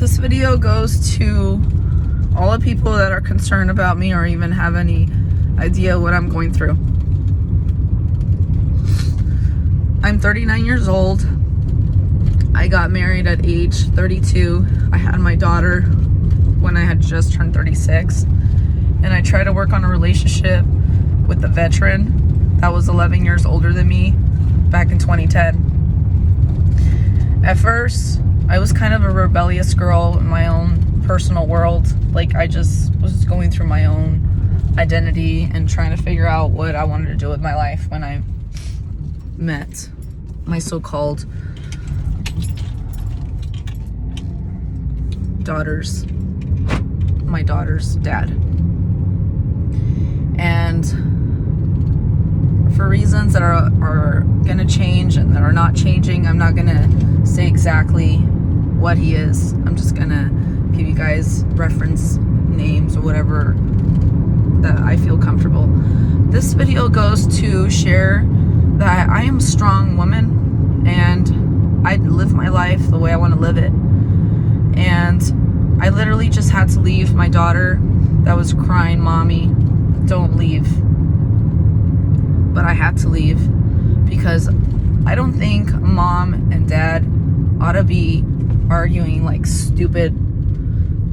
This video goes to all the people that are concerned about me or even have any idea what I'm going through. I'm 39 years old. I got married at age 32. I had my daughter when I had just turned 36. And I tried to work on a relationship with a veteran that was 11 years older than me back in 2010. At first, I was kind of a rebellious girl in my own personal world. Like, I just was going through my own identity and trying to figure out what I wanted to do with my life when I met my so-called my daughter's dad. And for reasons that are going to change and that are not changing, I'm not going to say exactly what he is. I'm just going to give you guys reference names or whatever that I feel comfortable. This video goes to share that I am a strong woman and I live my life the way I want to live it. And I literally just had to leave my daughter that was crying, "Mommy, don't leave." But I had to leave because I don't think mom and dad ought to be arguing like stupid,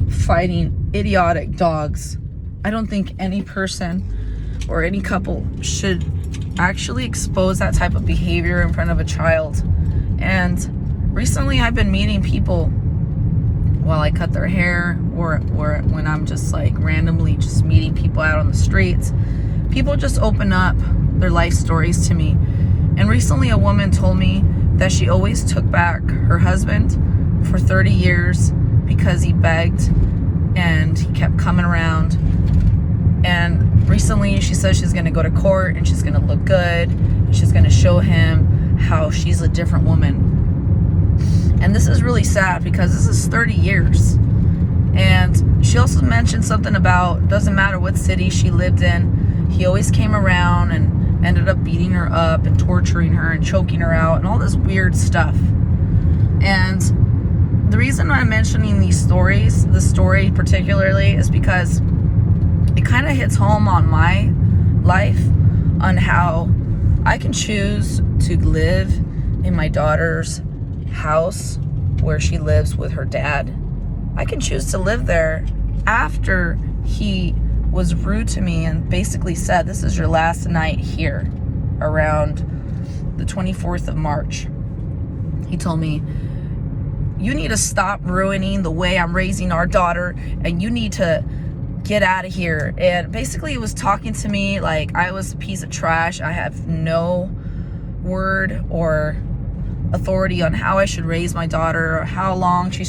fighting, idiotic dogs. I don't think any person or any couple should actually expose that type of behavior in front of a child. And recently I've been meeting people while I cut their hair or when I'm just like randomly just meeting people out on the streets. People just open up their life stories to me. And recently a woman told me that she always took back her husband for 30 years because he begged and he kept coming around. And recently she says she's going to go to court and she's going to look good. And she's going to show him how she's a different woman. And this is really sad because this is 30 years. And she also mentioned something about, doesn't matter what city she lived in, he always came around and ended up beating her up and torturing her and choking her out and all this weird stuff. And the reason I'm mentioning these stories, this story particularly, is because it kind of hits home on my life, on how I can choose to live in my daughter's house where she lives with her dad. I can choose to live there after he was rude to me and basically said, "This is your last night here," around the 24th of March. He told me, "You need to stop ruining the way I'm raising our daughter and you need to get out of here." And basically he was talking to me like I was a piece of trash. I have no word or authority on how I should raise my daughter or how long she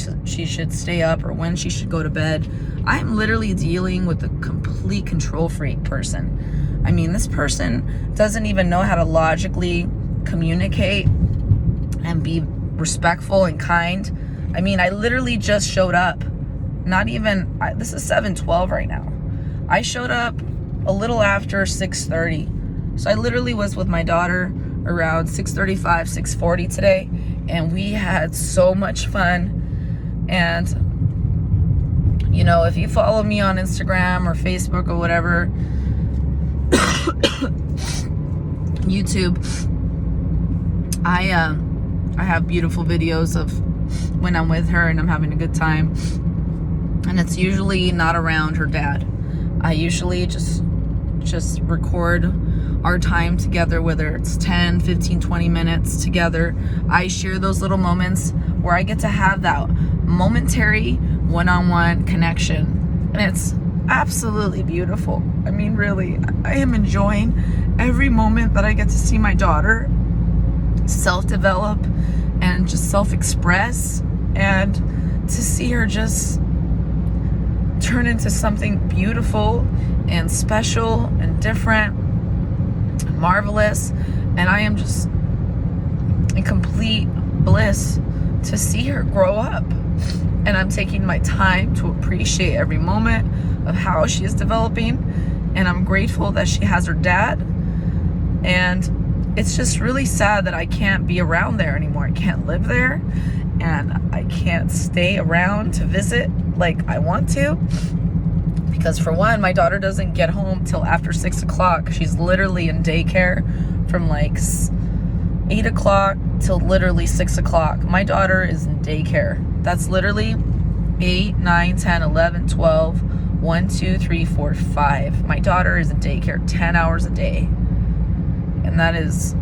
should stay up or when she should go to bed. I'm literally dealing with a complete control freak person. I mean, this person doesn't even know how to logically communicate and be respectful and kind. I mean, I literally just showed up. Not even, this is 7:12 right now. I showed up a little after 6:30. So I literally was with my daughter around 6:35, 6:40 today, and we had so much fun. And you know, if you follow me on Instagram or Facebook or whatever, YouTube, I have beautiful videos of when I'm with her and I'm having a good time, and it's usually not around her dad. I usually just record our time together, whether it's 10, 15, 20 minutes together. I share those little moments where I get to have that momentary one-on-one connection. And it's absolutely beautiful. I mean, really, I am enjoying every moment that I get to see my daughter self-develop and just self-express, and to see her just turn into something beautiful and special and different, marvelous. And I am just in complete bliss to see her grow up. And I'm taking my time to appreciate every moment of how she is developing. And I'm grateful that she has her dad. And it's just really sad that I can't be around there anymore. I can't live there. and I can't stay around to visit like I want to. Because for one, my daughter doesn't get home till after 6 o'clock. She's literally in daycare from like 8 o'clock till literally 6 o'clock. My daughter is in daycare. That's literally 8, 9, 10, 11, 12, 1, 2, 3, 4, 5. My daughter is in daycare 10 hours a day. And that is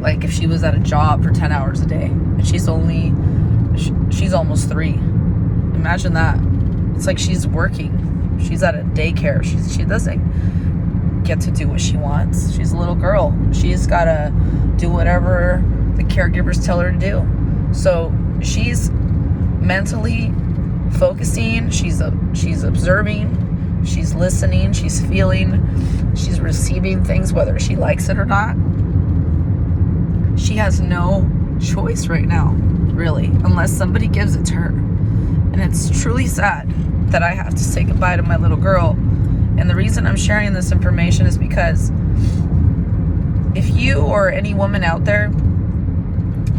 like if she was at a job for 10 hours a day. And she's almost 3. Imagine that. It's like she's working. She's at a daycare. She doesn't get to do what she wants. She's a little girl. She's got to do whatever the caregivers tell her to do. So she's mentally focusing. She's observing. She's listening. She's feeling. She's receiving things whether she likes it or not. She has no choice right now, really, unless somebody gives it to her. And it's truly sad that I have to say goodbye to my little girl. And the reason I'm sharing this information is because if you or any woman out there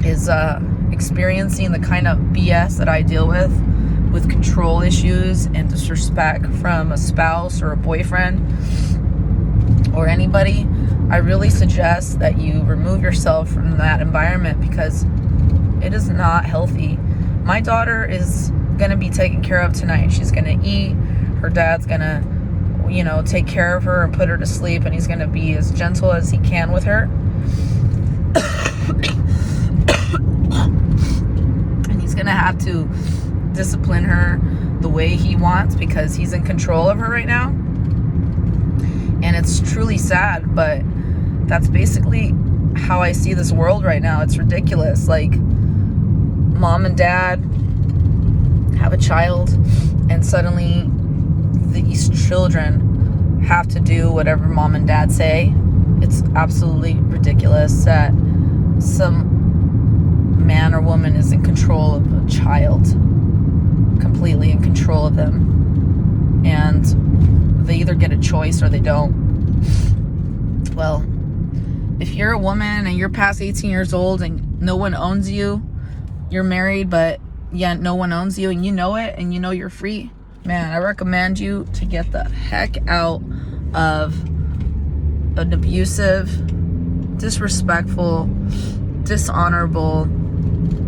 is experiencing the kind of BS that I deal with control issues and disrespect from a spouse or a boyfriend or anybody, I really suggest that you remove yourself from that environment because it is not healthy. My daughter is going to be taken care of tonight. She's going to eat. Her dad's going to, take care of her and put her to sleep, and he's going to be as gentle as he can with her. And he's going to have to discipline her the way he wants because he's in control of her right now. And it's truly sad, but that's basically how I see this world right now. It's ridiculous. Like, mom and dad have a child, and suddenly these children have to do whatever mom and dad say. It's absolutely ridiculous that some man or woman is in control of a child, completely in control of them, and they either get a choice or they don't. Well, if you're a woman and you're past 18 years old and no one owns you, you're married, but yet no one owns you, and you know it, and you know you're free, man, I recommend you to get the heck out of an abusive, disrespectful, dishonorable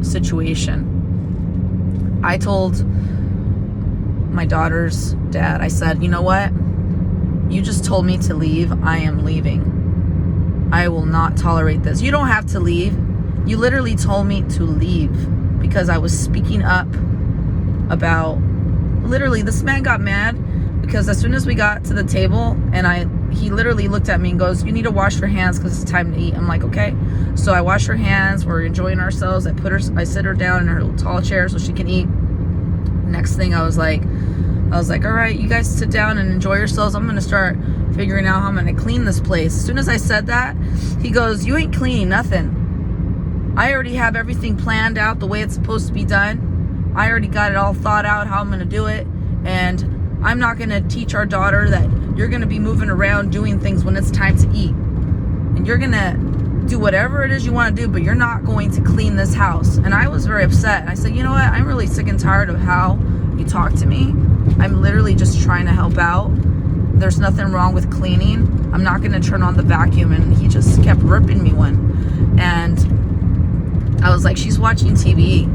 situation. I told my daughter's dad, I said, you know what? You just told me to leave. I am leaving. I will not tolerate this. You don't have to leave. You literally told me to leave because I was speaking up about, literally, this man got mad because as soon as we got to the table and he literally looked at me and goes, you need to wash your hands because it's time to eat. I'm like, okay. So I wash her hands. We're enjoying ourselves. I sit her down in her little tall chair so she can eat. Next thing I was like, all right, you guys sit down and enjoy yourselves. I'm going to start figuring out how I'm going to clean this place. As soon as I said that, he goes, you ain't cleaning nothing. I already have everything planned out the way it's supposed to be done. I already got it all thought out how I'm going to do it. And I'm not going to teach our daughter that you're going to be moving around doing things when it's time to eat. And you're going to do whatever it is you want to do, but you're not going to clean this house. And I was very upset. And I said, you know what? I'm really sick and tired of how you talk to me. I'm literally just trying to help out. There's nothing wrong with cleaning. I'm not going to turn on the vacuum. And he just kept ripping me one. And I was like, she's watching TV.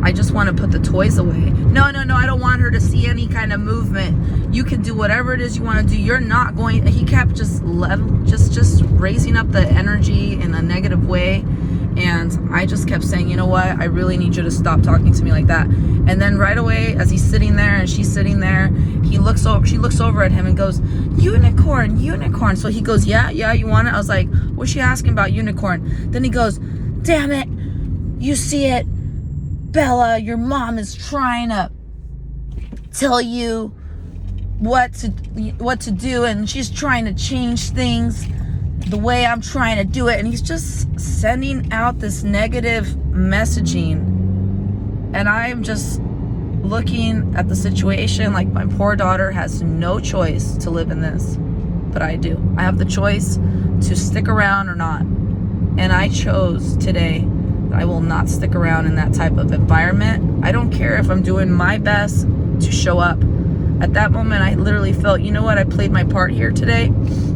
I just want to put the toys away. No, I don't want her to see any kind of movement. You can do whatever it is you want to do. You're not going. He kept just raising up the energy in a negative way. And I just kept saying, you know what? I really need you to stop talking to me like that. And then right away, as he's sitting there and she's sitting there, she looks over at him and goes, unicorn. So he goes, yeah, you want it? I was like, what's she asking about unicorn? Then he goes, damn it, you see it, Bella, your mom is trying to tell you what to do, and she's trying to change things the way I'm trying to do it. And he's just sending out this negative messaging, and I'm just looking at the situation like my poor daughter has no choice to live in this, but I do. I have the choice to stick around or not, and I chose today I will not stick around in that type of environment. I don't care if I'm doing my best to show up. At that moment, I literally felt, you know what, I played my part here today.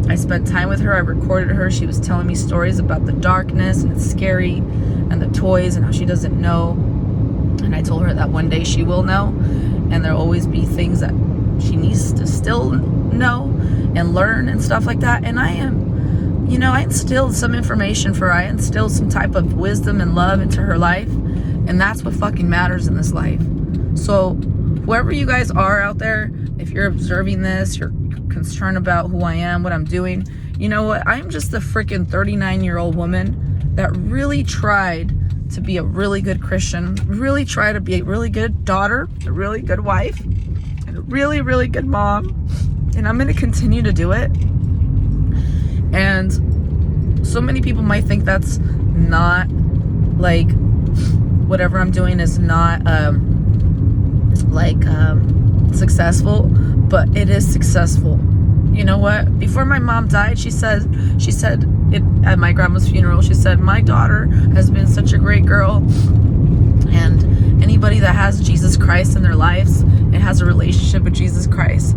I spent time with her. I recorded her. She was telling me stories about the darkness, and it's scary, and the toys, and how she doesn't know. And I told her that one day she will know, and there'll always be things that she needs to still know and learn and stuff like that. And I instilled some information for her. I instilled some type of wisdom and love into her life, and that's what fucking matters in this life. So whoever you guys are out there, if you're observing this, you're concerned about who I am, what I'm doing, you know what? I'm just a freaking 39-year-old woman that really tried to be a really good Christian, really try to be a really good daughter, a really good wife, and a really, really good mom. And I'm going to continue to do it. And so many people might think that's not, like, whatever I'm doing is not successful, but it is successful. You know what? Before my mom died, she said it at my grandma's funeral. She said, my daughter has been such a great girl, and anybody that has Jesus Christ in their lives and has a relationship with Jesus Christ,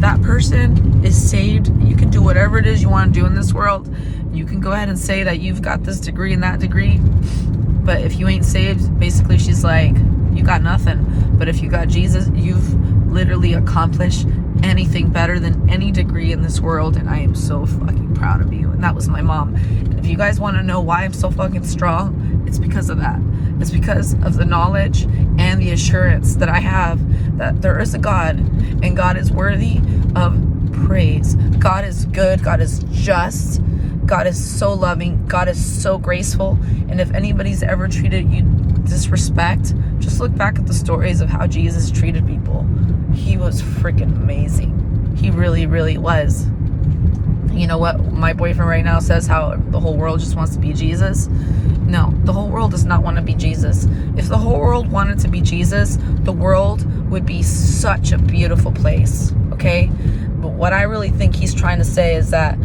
that person is saved. You can do whatever it is you want to do in this world. You can go ahead and say that you've got this degree and that degree, but if you ain't saved, basically she's like, you got nothing. But if you got Jesus, you've literally accomplished anything better than any degree in this world. And I am so fucking proud of you. And that was my mom. And if you guys want to know why I'm so fucking strong, it's because of that. It's because of the knowledge and the assurance that I have that there is a God, and God is worthy of praise. God is good. God is just. God is so loving. God is so graceful. And if anybody's ever treated you disrespect, just look back at the stories of how Jesus treated people. He was freaking amazing. He really, really was. You know what? My boyfriend right now says how the whole world just wants to be Jesus. No, the whole world does not want to be Jesus. If the whole world wanted to be Jesus, the world would be such a beautiful place, okay? But what I really think he's trying to say is that,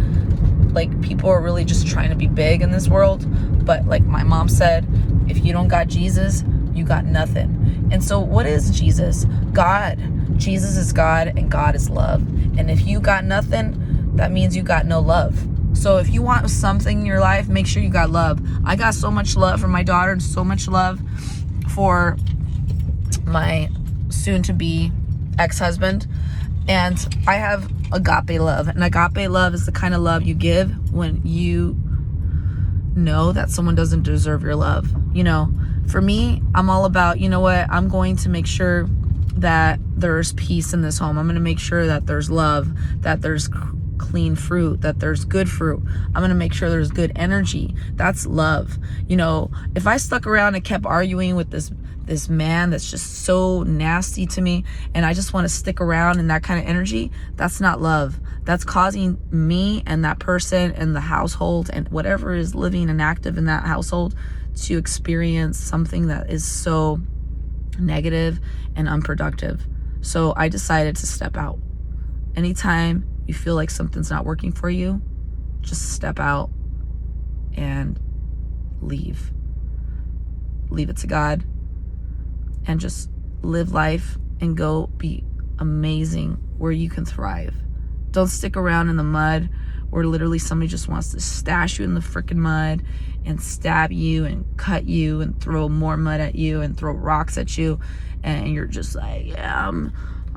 like, people are really just trying to be big in this world. But like my mom said, if you don't got Jesus, you got nothing. And so what is Jesus? God. Jesus is God, and God is love. And if you got nothing, that means you got no love. So if you want something in your life, make sure you got love. I got so much love for my daughter and so much love for my soon-to-be ex-husband. And I have agape love. And agape love is the kind of love you give when you know that someone doesn't deserve your love. You know, for me, I'm all about, you know what, I'm going to make sure that there's peace in this home. I'm going to make sure that there's love, that there's clean fruit, that there's good fruit. I'm going to make sure there's good energy. That's love. You know, if I stuck around and kept arguing with this man that's just so nasty to me, and I just want to stick around in that kind of energy, that's not love. That's causing me and that person and the household and whatever is living and active in that household to experience something that is so negative and unproductive. So I decided to step out. Anytime you feel like something's not working for you, just step out and leave. Leave it to God and just live life and go be amazing where you can thrive. Don't stick around in the mud where literally somebody just wants to stash you in the freaking mud and stab you and cut you and throw more mud at you and throw rocks at you, and you're just like, yeah,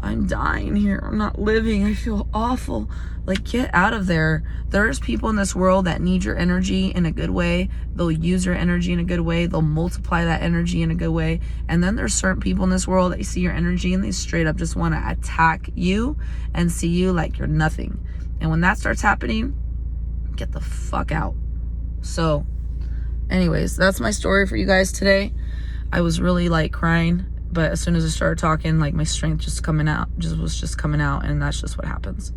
I'm dying here. I'm not living. I feel awful. Like, get out of there. There's people in this world that need your energy in a good way. They'll use your energy in a good way. They'll multiply that energy in a good way. And then there's certain people in this world that see your energy and they straight up just want to attack you and see you like you're nothing. And when that starts happening, get the fuck out. So anyways, that's my story for you guys today. I was really like crying, but as soon as I started talking, like my strength was just coming out, and that's just what happens.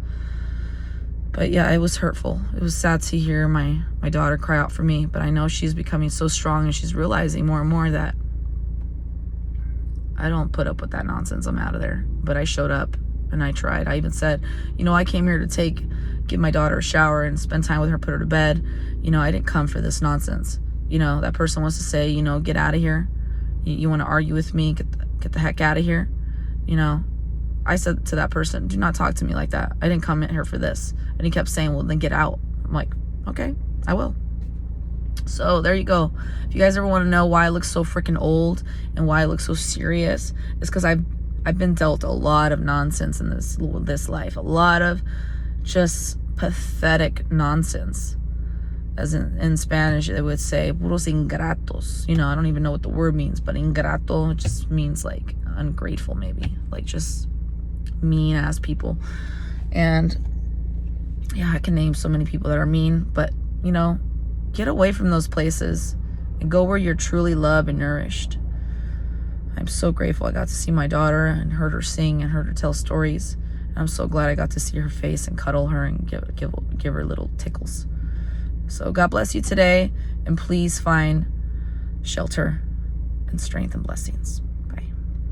But yeah, it was hurtful. It was sad to hear my daughter cry out for me, but I know she's becoming so strong and she's realizing more and more that I don't put up with that nonsense. I'm out of there. But I showed up and I tried. I even said, you know, I came here to give my daughter a shower and spend time with her, put her to bed. You know, I didn't come for this nonsense. you know, that person wants to say, you know, get out of here. You want to argue with me? Get the heck out of here. You know, I said to that person, do not talk to me like that. I didn't come in here for this. And he kept saying, well, then get out. I'm like, okay, I will. So there you go. If you guys ever want to know why I look so freaking old and why I look so serious, it's because I've been dealt a lot of nonsense in this life. A lot of just pathetic nonsense. As in Spanish, they would say, puros ingratos. You know, I don't even know what the word means, but ingrato just means like ungrateful, maybe. Like just mean ass people. And yeah, I can name so many people that are mean, but you know, get away from those places and go where you're truly loved and nourished. I'm so grateful I got to see my daughter and heard her sing and heard her tell stories. And I'm so glad I got to see her face and cuddle her and give her little tickles. So God bless you today, and please find shelter and strength and blessings.